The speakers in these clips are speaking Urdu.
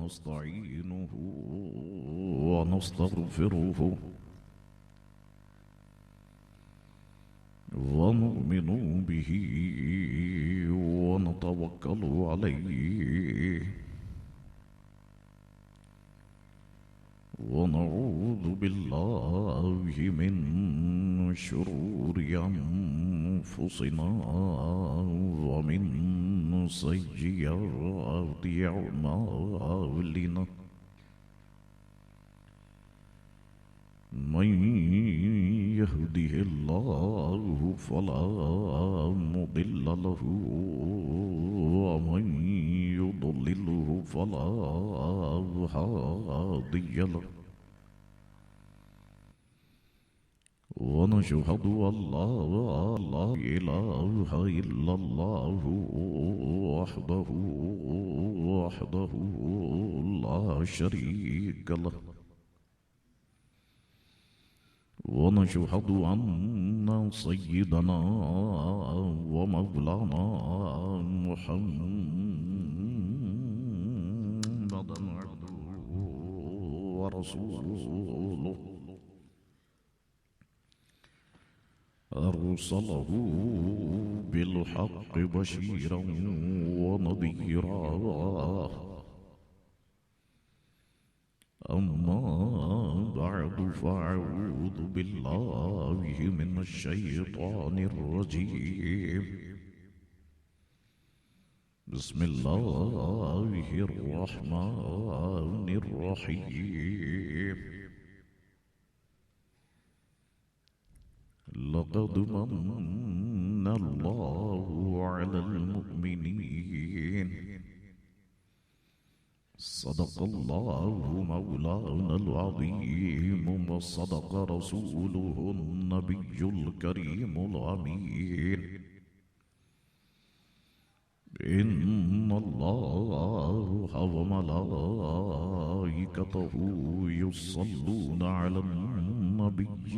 ونستعينه ونستغفره ونؤمن به ونتوكل عليه ونعوذ بالله من شرور أنفسنا ومن سيئات أعمالنا من يهده الله فلا مضل له ومن يضلله فلا هادي له ونشهد أن لا إله إلا الله وحده لا شريك له ونشهد أن سيدنا ومولانا محمدا عبده ورسوله أرسله بالحق بشيرا ونذيرا أما بعد فأعوذ بالله من الشيطان الرجيم بسم الله الرحمن الرحيم لقد من الله على المؤمنين صدق الله مولانا العظيم وصدق رسوله النبي الكريم الأمين إن الله وملائكته يصلون على النبي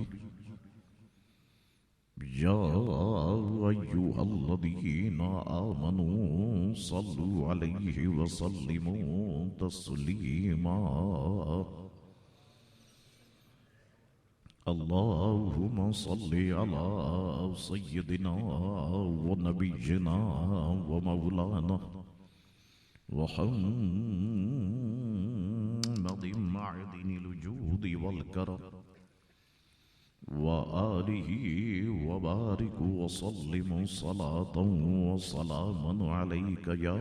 يا أيها الذين آمنوا صلوا عليه وسلموا تسليما اللهم صل على سيدنا ونبينا ومولانا محمد معدن الوجود والكرم وآله وبارك وسلم صلاة وسلاما عليك يا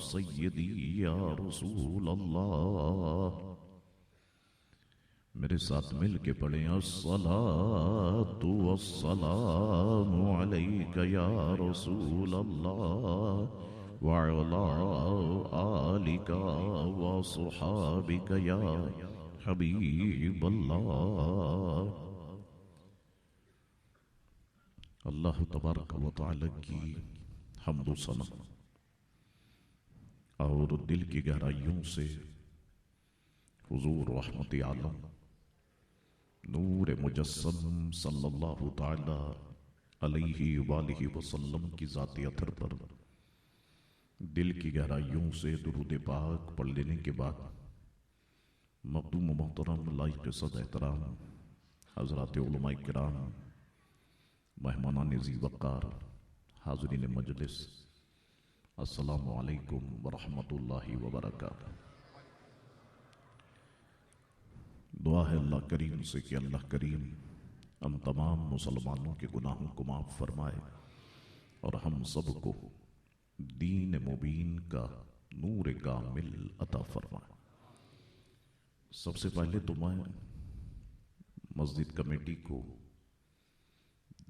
سيدي يا رسول اللہ. میرے ساتھ مل کے پڑھیں الصلاة والسلام عليك يا رسول اللہ وعلى آلك وصحابك يا حبيب اللہ. اللہ تبارک و تعالی کی حمد و ثنا اور دل کی گہرائیوں سے حضور رحمت عالم نور مجسم صلی اللہ تعالی علیہ وآلہ وسلم کی ذات اطہر پر دل کی گہرائیوں سے درود پاک پڑھ لینے کے بعد مقدوم و محترم لائق صد احترام حضرات علماء کرام مہمانان ذی وقار حاضرین مجلس السلام علیکم ورحمۃ اللہ وبرکاتہ. دعا ہے اللہ کریم سے کہ اللہ کریم ہم تمام مسلمانوں کے گناہوں کو معاف فرمائے اور ہم سب کو دین مبین کا نور کامل عطا فرمائے. سب سے پہلے تو میں مسجد کمیٹی کو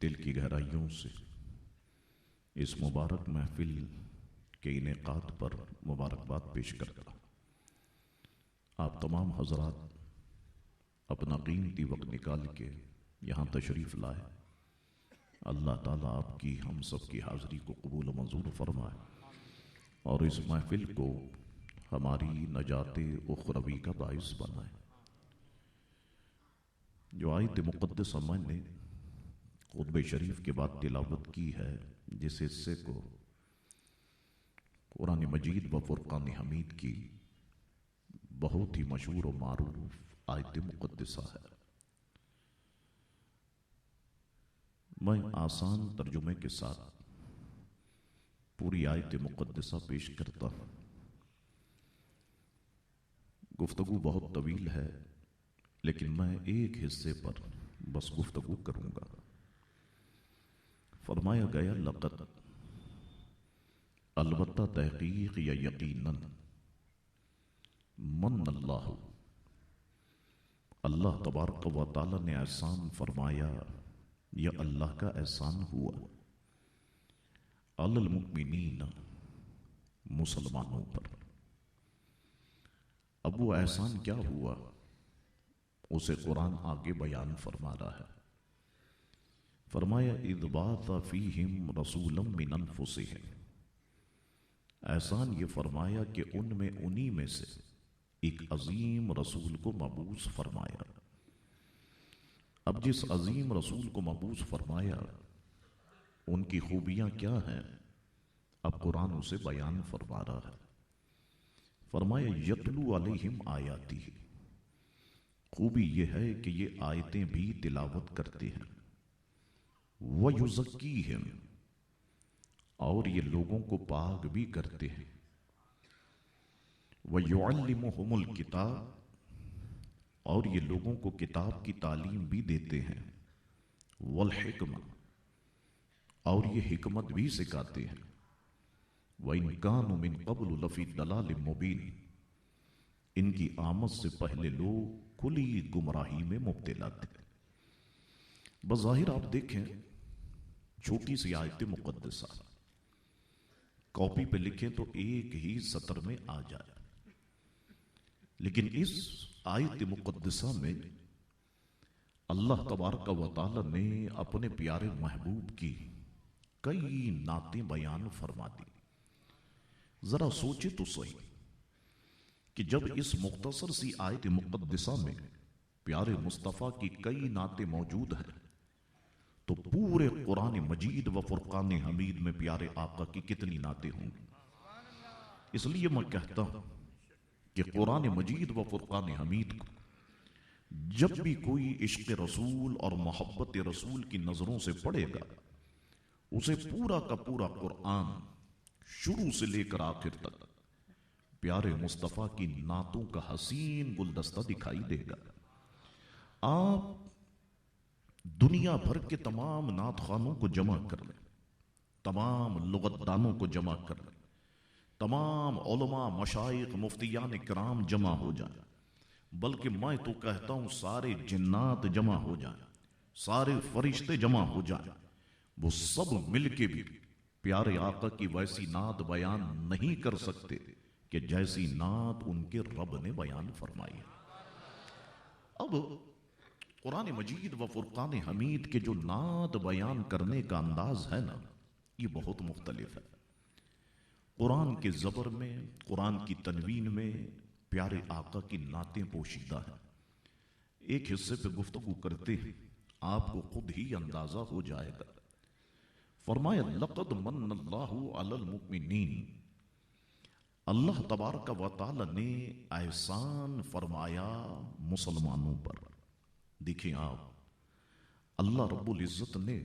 دل کی گہرائیوں سے اس مبارک محفل کے انعقاد پر مبارکباد پیش کرتا ہوں. آپ تمام حضرات اپنا قیمتی وقت نکال کے یہاں تشریف لائے. اللہ تعالیٰ آپ کی ہم سب کی حاضری کو قبول و منظور فرمائے اور اس محفل کو ہماری نجات اخروی کا باعث بنائے. جو آیت مقدسہ میں نے خطبہ شریف کے بعد تلاوت کی ہے، جس حصے کو قرآن مجید و فرقان حمید کی بہت ہی مشہور و معروف آیت مقدسہ ہے۔ میں آسان ترجمے کے ساتھ پوری آیت مقدسہ پیش کرتا ہوں۔ گفتگو بہت طویل ہے، لیکن میں ایک حصے پر بس گفتگو کروں گا۔ فرمایا گیا لقد، البتہ تحقیق یا یقیناً، من اللہ، اللہ تبارک و تعالی نے احسان فرمایا یا اللہ کا احسان ہوا، علی المؤمنین، مسلمانوں پر۔ اب وہ احسان کیا ہوا اسے قرآن آگے بیان فرما رہا ہے۔ فرمایا اذ بعث فیہم رسولا من انفسہم، احسان یہ فرمایا کہ ان میں انہی میں سے ایک عظیم رسول کو مبعوث فرمایا۔ اب جس عظیم رسول کو مبعوث فرمایا ان کی خوبیاں کیا ہیں، اب قرآن اسے بیان فرما رہا ہے۔ فرمایا یتلو علیہم آیاتی، خوبی یہ ہے کہ یہ آیتیں بھی تلاوت کرتے ہیں، وَيُزَكِّيهِمْ، اور یہ لوگوں کو پاک بھی کرتے ہیں، وَيُعَلِّمُهُمُ الْكِتَابَ، اور یہ لوگوں کو کتاب کی تعلیم بھی دیتے ہیں، والحکمہ، اور یہ حکمت بھی سکھاتے ہیں، وَإِنْ كَانُوا مِنْ قَبْلُ لَفِي ضَلَالٍ مُبِينٍ، ان کی آمد سے پہلے لوگ کھلی گمراہی میں مبتلا تھے۔ بظاہر آپ دیکھیں چھوٹی سی آیت مقدسہ، کاپی پہ لکھیں تو ایک ہی سطر میں آ جائے، لیکن اس آیت مقدسہ میں اللہ تبارک و تعالی نے اپنے پیارے محبوب کی کئی نعتیں بیان فرما دی۔ ذرا سوچے تو صحیح کہ جب اس مختصر سی آیت مقدسہ میں پیارے مصطفیٰ کی کئی نعتیں موجود ہیں تو پورے قرآن مجید و فرقان حمید میں پیارے آقا کی کتنی نعتیں ہوں گی۔ اس لیے میں کہتا ہوں کہ قرآن مجید و فرقان حمید کو جب بھی کوئی عشق رسول اور محبت رسول کی نظروں سے پڑھے گا، اسے پورا کا پورا قرآن شروع سے لے کر آخر تک پیارے مصطفیٰ کی نعتوں کا حسین گلدستہ دکھائی دے گا۔ آپ دنیا بھر کے تمام نعت خوانوں کو جمع کر لیں، تمام لغت دانوں کو جمع کر لیں، تمام علماء، مشائخ، مفتیان کرام جمع ہو جائیں، بلکہ میں تو کہتا ہوں سارے جنات جمع ہو جائیں، سارے فرشتے جمع ہو جائیں، وہ سب مل کے بھی پیارے آقا کی ویسی نعت بیان نہیں کر سکتے کہ جیسی نعت ان کے رب نے بیان فرمائی ہے۔ اب قرآن مجید و فرقان حمید کے جو نعت بیان کرنے کا انداز ہے نا، یہ بہت مختلف ہے۔ قرآن کے زبر میں، قرآن کی تنوین میں پیارے آقا کی نعتیں پوشیدہ ہیں۔ ایک حصے پہ گفتگو کرتے ہیں، آپ کو خود ہی اندازہ ہو جائے گا۔ فرمایا لقد من اللہ علی المؤمنین، اللہ تبارک و تعالی نے احسان فرمایا مسلمانوں پر۔ دیکھیں آپ، اللہ رب العزت نے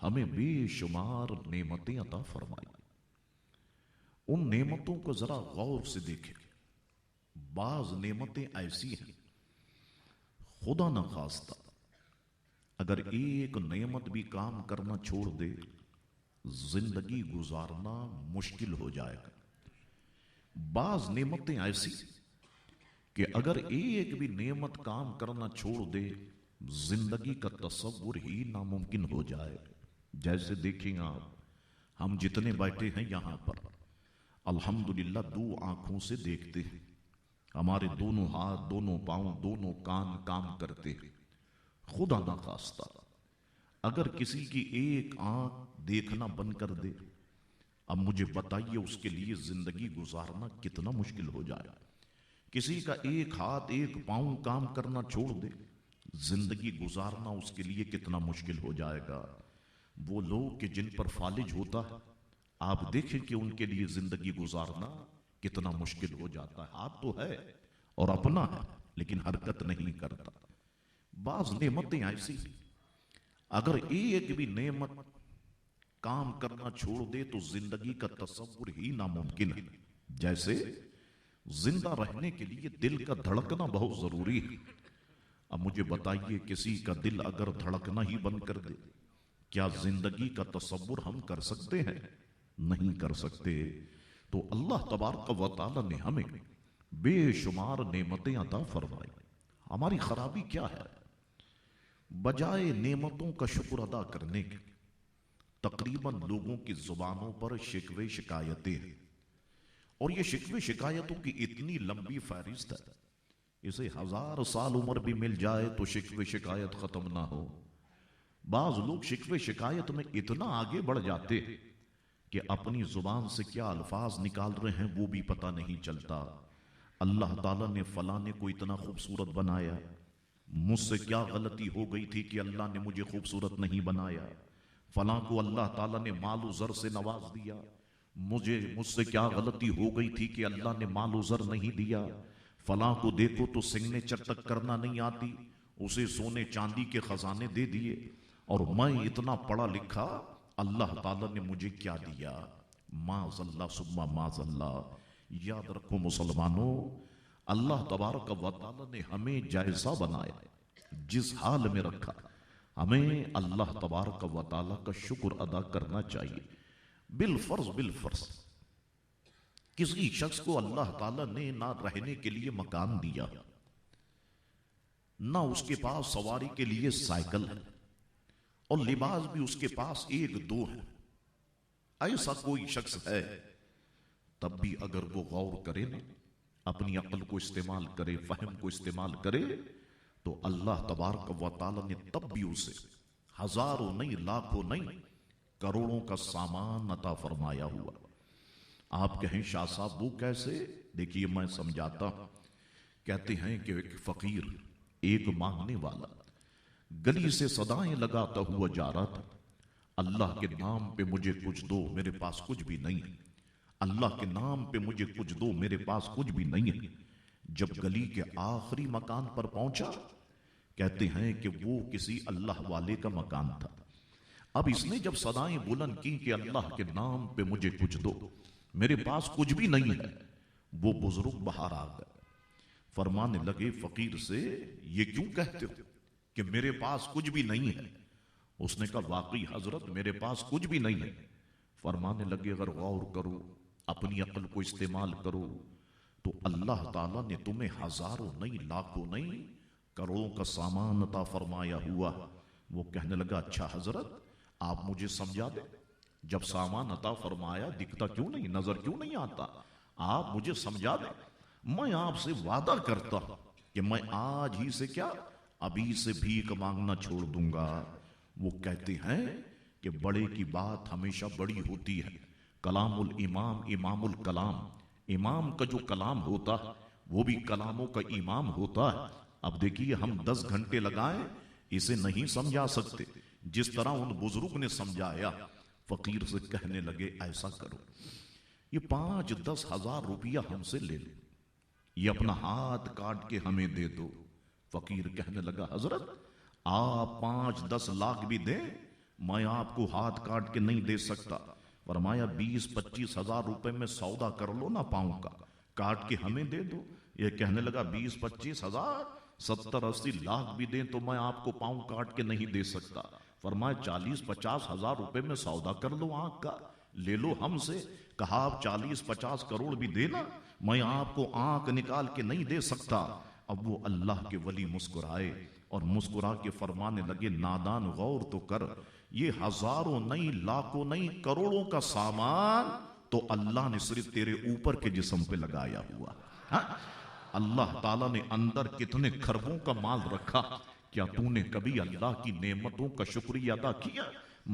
ہمیں بے شمار نعمتیں عطا فرمائی، ان نعمتوں کو ذرا غور سے دیکھیں۔ بعض نعمتیں ایسی ہیں خدا نخواستہ اگر ایک نعمت بھی کام کرنا چھوڑ دے زندگی گزارنا مشکل ہو جائے گا۔ بعض نعمتیں ایسی کہ اگر ایک بھی نعمت کام کرنا چھوڑ دے زندگی کا تصور ہی ناممکن ہو جائے۔ جیسے دیکھیں آپ، ہم جتنے بیٹھے ہیں یہاں پر الحمدللہ دو آنکھوں سے دیکھتے ہیں، ہمارے دونوں ہاتھ، دونوں پاؤں، دونوں کان کام کرتے ہیں۔ خدا نخواستہ اگر کسی کی ایک آنکھ دیکھنا بند کر دے، اب مجھے بتائیے اس کے لیے زندگی گزارنا کتنا مشکل ہو جائے۔ کسی کا ایک ہاتھ، ایک پاؤں کام کرنا چھوڑ دے، زندگی گزارنا اس کے لیے کتنا مشکل ہو جائے گا۔ وہ لوگ کہ جن پر فالج ہوتا ہے، آپ دیکھیں کہ ان کے لیے زندگی گزارنا کتنا مشکل ہو جاتا ہے۔ ہاتھ تو ہے اور اپنا ہے لیکن حرکت نہیں کرتا. بعض نعمتیں ایسی اگر ایک بھی نعمت کام کرنا چھوڑ دے تو زندگی کا تصور ہی ناممکن ہے. جیسے زندہ رہنے کے لیے دل کا دھڑکنا بہت ضروری ہے. اب مجھے بتائیے کسی کا دل اگر دھڑکنا ہی بند کر دے کیا زندگی کا تصور ہم کر سکتے ہیں؟ نہیں کر سکتے. تو اللہ تبارک و تعالی نے ہمیں بے شمار نعمتیں عطا فرمائی. ہماری خرابی کیا ہے؟ بجائے نعمتوں کا شکر ادا کرنے کے تقریباً لوگوں کی زبانوں پر شکوے شکایتیں ہیں. اور یہ شکوے شکایتوں کی اتنی لمبی فہرست ہے اسے 1000 سال عمر بھی مل جائے تو شکوے شکایت ختم نہ ہو. بعض لوگ شکوے شکایت میں اتنا آگے بڑھ جاتے ہیں کہ اپنی زبان سے کیا الفاظ نکال رہے ہیں وہ بھی پتہ نہیں چلتا. اللہ تعالیٰ نے فلانے کو اتنا خوبصورت بنایا، مجھ سے کیا غلطی ہو گئی تھی کہ اللہ نے مجھے خوبصورت نہیں بنایا. فلاں کو اللہ تعالیٰ نے مال و زر سے نواز دیا، مجھ سے کیا غلطی ہو گئی تھی کہ اللہ نے مال و زر نہیں دیا. فلاں کو دیکھو تو سگنیچر تک کرنا نہیں آتی، اسے سونے چاندی کے خزانے دے دیے، اور میں اتنا پڑھا لکھا اللہ تعالیٰ نے مجھے کیا دیا. معاذ اللہ ثم معاذ اللہ. یاد رکھو مسلمانوں، اللہ تبارک و تعالیٰ نے ہمیں جیسا بنایا، جس حال میں رکھا، ہمیں اللہ تبارک و تعالیٰ کا شکر ادا کرنا چاہیے. بالفرض کسی شخص کو اللہ تعالیٰ نے نہ رہنے کے لیے مکان دیا، نہ اس کے پاس سواری کے لیے سائیکل ہے، اور لباس بھی اس کے پاس 1-2 ہے. ایسا کوئی شخص ہے تب بھی اگر وہ غور کرے نا، اپنی عقل کو استعمال کرے، فہم کو استعمال کرے، تو اللہ تبارک و تعالیٰ نے تب بھی اسے ہزاروں نہیں، لاکھوں نہیں، کروڑوں کا سامان عطا فرمایا ہوا. آپ کہیں شاہ صاحب وہ کیسے؟ دیکھیے میں سمجھاتا ہوں. کہتے ہیں کہ ایک فقیر، ایک مانگنے والا گلی سے صدائیں لگاتا ہوا جا رہا تھا، اللہ کے نام پہ مجھے کچھ دو، میرے پاس کچھ بھی نہیں ہے. اللہ کے نام پہ مجھے کچھ دو، میرے پاس کچھ بھی نہیں ہے. جب گلی کے آخری مکان پر پہنچا، کہتے ہیں کہ وہ کسی اللہ والے کا مکان تھا. اب اس نے جب صدائیں بلند کی کہ اللہ کے نام پہ مجھے کچھ دو، میرے پاس کچھ بھی نہیں ہے، وہ بزرگ باہر آ گئے. فرمانے لگے فقیر سے، یہ کیوں کہتے ہو کہ میرے پاس کچھ بھی نہیں ہے؟ اس نے کہا واقعی حضرت میرے پاس کچھ بھی نہیں ہے. فرمانے لگے اگر غور کرو، اپنی عقل کو استعمال کرو، تو اللہ تعالیٰ نے تمہیں ہزاروں نہیں، لاکھوں نہیں، کروڑوں کا سامان عطا فرمایا ہوا. وہ کہنے لگا اچھا حضرت آپ مجھے سمجھا دیں، جب سامان عطا فرمایا دکھتا کیوں نہیں، نظر کیوں نہیں آتا؟ آپ مجھے سمجھا دیں، میں آپ سے وعدہ کرتا ہوں کہ میں آج ہی سے کیا، ابھی سے بھیک مانگنا چھوڑ دوں گا. وہ کہتے ہیں کہ بڑے کی بات ہمیشہ بڑی ہوتی ہے. کلام الامام امام الکلام، امام کا جو کلام ہوتا ہے وہ بھی کلاموں کا امام ہوتا ہے. اب دیکھیے ہم 10 گھنٹے لگائیں اسے نہیں سمجھا سکتے جس طرح ان بزرگ نے سمجھایا. فقیر سے کہنے لگے ایسا کرو، یہ 5-10 ہزار روپیہ ہم سے لے لو، یہ اپنا ہاتھ کاٹ کے ہمیں دے دو. فقیر کہنے لگا حضرت آپ 5-10 لاکھ بھی دیں میں آپ کو ہاتھ کاٹ کے نہیں دے سکتا. فرمایا 20-25 ہزار روپے میں سودا کر لو نا پاؤں کا، کاٹ کے ہمیں دے دو. یہ کہنے لگا 20-25 ہزار 70-80 لاکھ بھی دیں تو میں آپ کو پاؤں کاٹ کے نہیں دے سکتا. فرمایا 40-50 ہزار روپے میں سودا کر لو آنکھ کا، لے لو ہم سے. کہا آپ 40-50 کروڑ بھی دینا، میں آپ کو آنکھ نکال کے نہیں دے سکتا. اب وہ اللہ کے ولی مسکرائے اور مسکرا کے فرمانے لگے نادان غور تو کر، یہ ہزاروں نہیں، لاکھوں نہیں، کروڑوں کا سامان تو اللہ نے صرف تیرے اوپر کے جسم پہ لگایا ہوا. اللہ تعالیٰ نے اندر کتنے خربوں کا مال رکھا. کیا تو نے کبھی اللہ کی نعمتوں کا شکریہ ادا کیا؟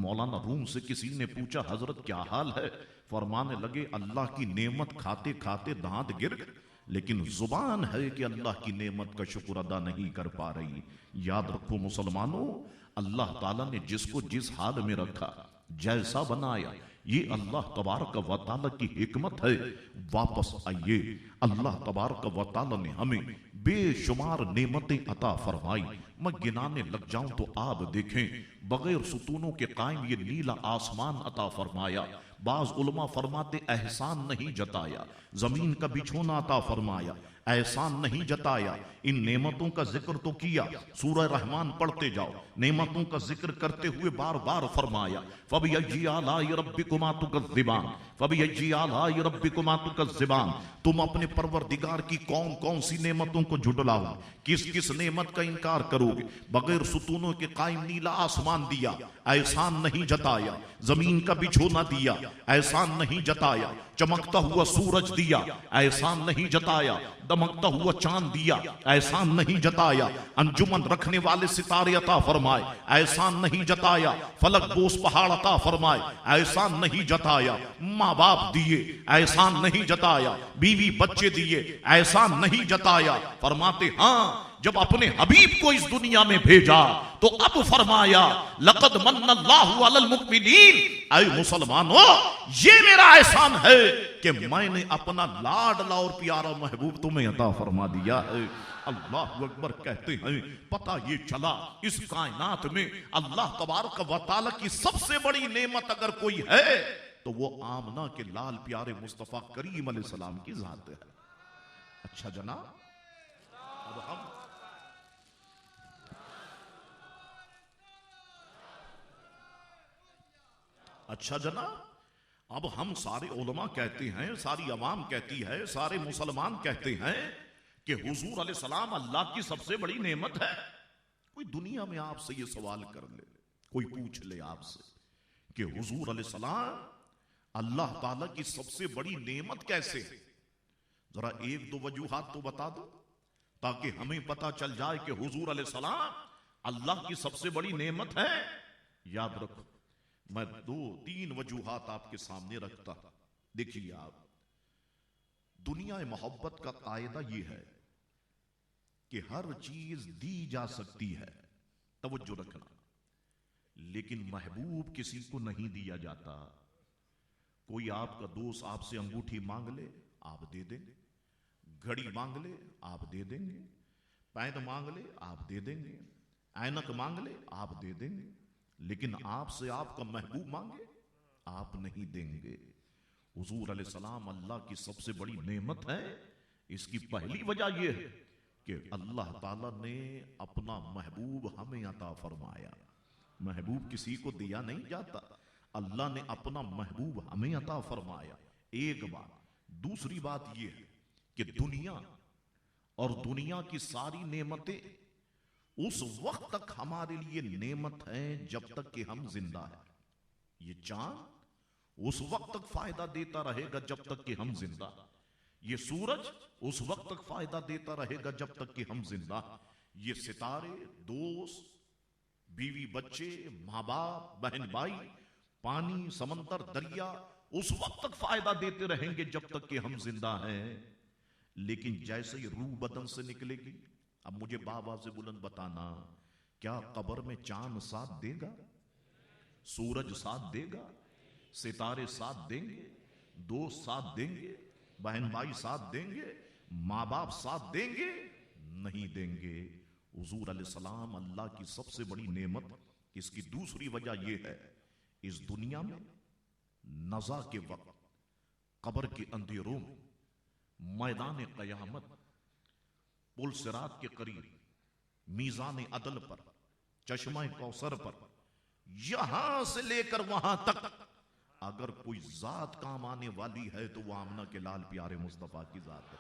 مولانا روم سے کسی نے پوچھا حضرت کیا حال ہے؟ فرمانے لگے اللہ کی نعمت کھاتے کھاتے دانت گر گئے، لیکن زبان ہے کہ اللہ کی نعمت کا شکر ادا نہیں کر پا رہی. یاد رکھو مسلمانوں، اللہ تعالیٰ نے جس کو جس حال میں رکھا، جیسا بنایا، یہ اللہ تبارک و تعالی کی حکمت ہے۔ واپس آئیے، اللہ تبارک و تعالی نے ہمیں بے شمار نعمتیں عطا فرمائی۔ میں گنانے لگ جاؤں تو آپ دیکھیں، بغیر ستونوں کے قائم یہ نیلا آسمان عطا فرمایا۔ بعض علماء فرماتے احسان نہیں جتایا، زمین کا بچھونا عطا فرمایا، احسان نہیں جتایا۔ ان نعمتوں کا ذکر تو کیا، سورہ رحمان پڑھتے جاؤ، نعمتوں کا ذکر کرتے ہوئے بار بار فرمایا فَبِأَيِّ آلَاءِ رَبِّكُمَا تُكَذِّبَانِ فَبِأَيِّ آلَاءِ رَبِّكُمَا تُكَذِّبَانِ۔ تم اپنے پروردگار کی کون کون سی نعمتوں کو جھٹلاؤ، کس کس نعمت کا انکار کرو گے؟ بغیر ستونوں کے قائم نیلا آسمان دیا، احسان نہیں جتایا۔ زمین کا بچھونا دیا، احسان نہیں جتایا۔ چمکتا ہوا سورج دیا، احسان نہیں جتایا۔ دمکتا ہوا چاند دیا، احسان نہیں جتایا۔ انجمن رکھنے والے ستارے عطا فرمائے، احسان نہیں جتایا۔ فلک بوس پہاڑ عطا فرمائے، احسان نہیں جتایا۔ ماں باپ دیے، احسان نہیں جتایا۔ بیوی بچے دیے، احسان نہیں جتایا۔ فرماتے ہاں جب اپنے حبیب کو اس دنیا میں بھیجا تو اب فرمایا لقد من اللہ علی المؤمنین، اے مسلمانوں یہ میرا احسان ہے کہ میں نے اپنا لاڈلا اور پیارا محبوب تمہیں عطا فرما دیا ہے۔ اللہ اکبر کہتے ہیں پتہ یہ چلا اس کائنات میں اللہ تبارک و تعالی کی سب سے بڑی نعمت اگر کوئی ہے تو وہ آمنہ کے لال پیارے مصطفیٰ کریم علیہ السلام کی ذات ہے۔ اچھا جناب، اب ہم اچھا جناب اب ہم سارے علماء کہتے ہیں، ساری عوام کہتی ہے، سارے مسلمان کہتے ہیں کہ حضور علیہ السلام اللہ کی سب سے بڑی نعمت ہے۔ کوئی دنیا میں آپ سے یہ سوال کر لے، کوئی پوچھ لے آپ سے کہ حضور علیہ السلام اللہ تعالیٰ کی سب سے بڑی نعمت کیسے؟ ذرا ایک دو وجوہات تو بتا دو تاکہ ہمیں پتا چل جائے کہ حضور علیہ السلام اللہ کی سب سے بڑی نعمت ہے۔ یاد رکھو میں دو تین وجوہات آپ کے سامنے رکھتا۔ دیکھیے آپ، دنیا محبت کا قاعدہ یہ ہے کہ ہر چیز دی جا سکتی ہے، توجہ رکھنا، لیکن محبوب کسی کو نہیں دیا جاتا۔ کوئی آپ کا دوست آپ سے انگوٹھی مانگ لے آپ دے دیں گے، گھڑی مانگ لے آپ دے دیں گے، پین مانگ لے آپ دے دیں گے، اینک مانگ لے آپ دے دیں گے، لیکن آپ سے آپ کا محبوب مانگے آپ نہیں دیں گے۔ حضور علیہ السلام اللہ کی سب سے بڑی نعمت ہے۔ اس کی پہلی وجہ یہ ہے کہ اللہ تعالیٰ نے اپنا محبوب ہمیں عطا فرمایا۔ محبوب کسی کو دیا نہیں جاتا، اللہ نے اپنا محبوب ہمیں عطا فرمایا، ایک بات۔ دوسری بات یہ ہے کہ دنیا اور دنیا کی ساری نعمتیں اس وقت تک ہمارے لیے نعمت ہیں جب تک کہ ہم زندہ ہیں۔ یہ چاند اس وقت تک فائدہ دیتا رہے گا جب تک کہ ہم زندہ، یہ سورج اس وقت تک فائدہ دیتا رہے گا جب تک کہ ہم زندہ، یہ ستارے، دوست، بیوی بچے، ماں باپ، بہن بھائی، پانی، سمندر، دریا اس وقت تک فائدہ دیتے رہیں گے جب تک کہ ہم زندہ ہیں۔ لیکن جیسے ہی روح بدن سے نکلے گی، اب مجھے بابا سے بلند بتانا، کیا قبر میں چاند ساتھ دے گا؟ سورج ساتھ دے گا؟ ستارے ساتھ دیں گے؟ دوست ساتھ دیں گے؟ بہن بھائی ساتھ دیں گے؟ ماں باپ ساتھ دیں گے؟ نہیں دیں گے۔ حضور علیہ السلام اللہ کی سب سے بڑی نعمت۔ اس کی دوسری وجہ یہ ہے، اس دنیا میں نزا کے وقت، قبر کے اندھیروں میں، میدان قیامت، پل صراط کے قریب، میزان عدل پر، چشمہ کوثر پر، یہاں سے لے کر وہاں تک اگر کوئی ذات کام آنے والی ہے تو وہ آمنہ کے لال پیارے مصطفیٰ کی ذات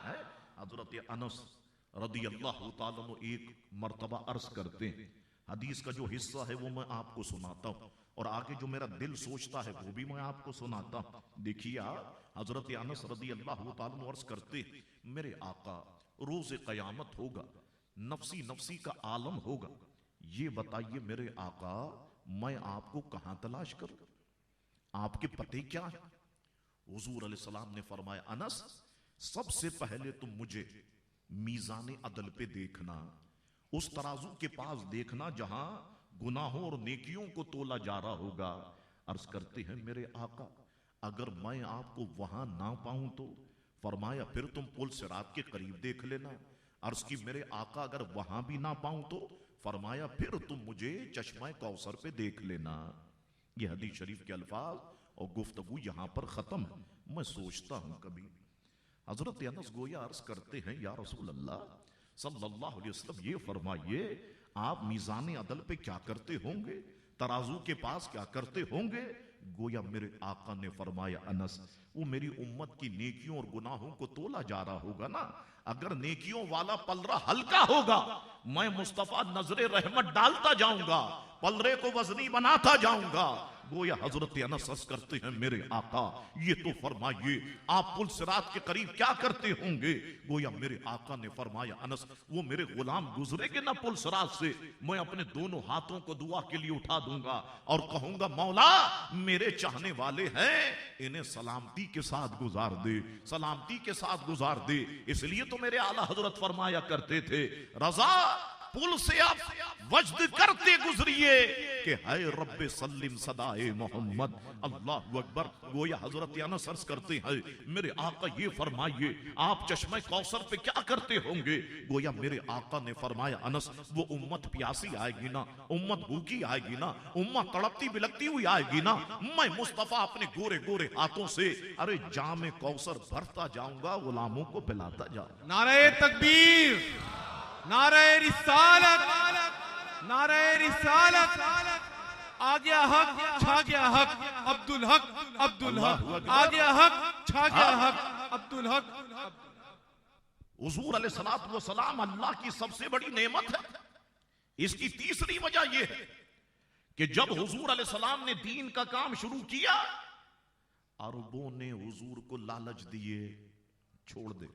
ہے۔ حضرت انس رضی اللہ تعالیٰ عنہ ایک مرتبہ عرض کرتے ہیں، حدیث کا جو حصہ ہے وہ میں آپ کو سناتا ہوں اور آگے جو میرا دل سوچتا ہے وہ بھی میں آپ کو سناتا ہوں۔ دیکھیے آپ، حضرت انس رضی اللہ تعالیٰ عنہ عرض کرتے ہیں، میرے آقا روز قیامت ہوگا، نفسی نفسی کا عالم ہوگا، یہ بتائیے میرے آقا میں آپ کو کہاں تلاش کروں؟ آپ کے پتے کیا ہیں؟ حضور علیہ السلام نے فرمایا، انس سب سے پہلے تم مجھے میزان عدل پہ دیکھنا، اس ترازو کے پاس دیکھنا جہاں گناہوں اور نیکیوں کو تولا جا رہا ہوگا۔ عرض کرتے ہیں میرے آقا اگر میں آپ کو وہاں نہ پاؤں تو؟ فرمایا پھر تم پل صراط کے قریب دیکھ لینا۔ عرض کی میرے آقا اگر وہاں بھی نہ پاؤں تو؟ فرمایا پھر تم مجھے چشمہ کوثر پہ دیکھ لینا۔ یہ حدیث شریف کے الفاظ اور گفتگو یہاں پر ختم ہے۔ میں سوچتا ہوں کبھی حضرت انس گویا عرض کرتے ہیں یا رسول اللہ صلی اللہ علیہ وسلم یہ فرمائیے آپ میزان عدل پہ کیا کرتے ہوں گے، ترازو کے پاس کیا کرتے ہوں گے؟ گویا میرے آقا نے فرمایا انس وہ میری امت کی نیکیوں اور گناہوں کو تولا جا رہا ہوگا نا، اگر نیکیوں والا پلڑا ہلکا ہوگا میں مصطفیٰ نظر رحمت ڈالتا جاؤں گا، پلڑے کو وزنی بناتا جاؤں گا۔ گویا حضرت انس عرض کرتے ہیں میرے آقا یہ تو فرمائیے آپ پل صراط کے قریب کیا کرتے ہوں گے؟ گویا میرے آقا نے فرمایا انس وہ میرے غلام گزرے گے نا پل صراط سے، میں اپنے دونوں ہاتھوں کو دعا کے لیے اٹھا دوں گا اور کہوں گا مولا میرے چاہنے والے ہیں انہیں سلامتی کے ساتھ گزار دے، سلامتی کے ساتھ گزار دے۔ اس لیے تو میرے اعلیٰ حضرت فرمایا کرتے تھے رضا پل سے آپ وجد کرتے گزریے کہ ہے رب سلم صدائے محمد، اللہ اکبر۔ گویا حضرت انس عرض کرتے ہیں میرے آقا یہ فرمائیے آپ چشمہ کوثر پہ کیا کرتے ہوں گے؟ گویا میرے آقا نے فرمایا انس وہ امت پیاسی آئے گی نا، امت بھوکی آئے گی نا، امت تڑپتی بلکتی ہوئی آئے گی نا، میں مصطفیٰ اپنے گورے گورے ہاتھوں سے ارے جام کوثر بھرتا جاؤں گا، غلاموں کو پلاتا جاؤں گا۔ نعرہ تکبیر، نعرہ رسالت، نعرہ رسالت، آ گیا حق چھا گیا حق، عبدالحق عبدالحق، آ گیا حق چھا گیا حق، عبدالحق۔ حضور علیہ السلام اللہ کی سب سے بڑی نعمت ہے۔ اس کی تیسری وجہ یہ ہے کہ جب حضور علیہ السلام نے دین کا کام شروع کیا عربوں نے حضور کو لالچ دیے چھوڑ دے،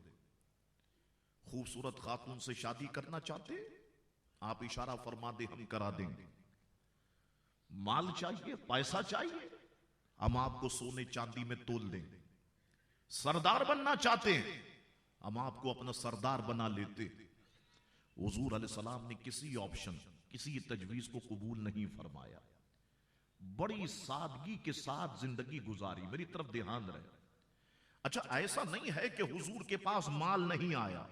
خوبصورت خاتون سے شادی کرنا چاہتے آپ اشارہ فرما دے ہم کرا دیں گے، مال چاہیے پیسہ چاہیے ہم آپ کو سونے چاندی میں تول دیں گے، سردار بننا چاہتے ہیں ہم آپ کو اپنا سردار بنا لیتے۔ حضور علیہ السلام نے کسی آپشن کسی تجویز کو قبول نہیں فرمایا، بڑی سادگی کے ساتھ زندگی گزاری۔ میری طرف دھیان رہے، اچھا ایسا نہیں ہے کہ حضور کے پاس مال نہیں آیا،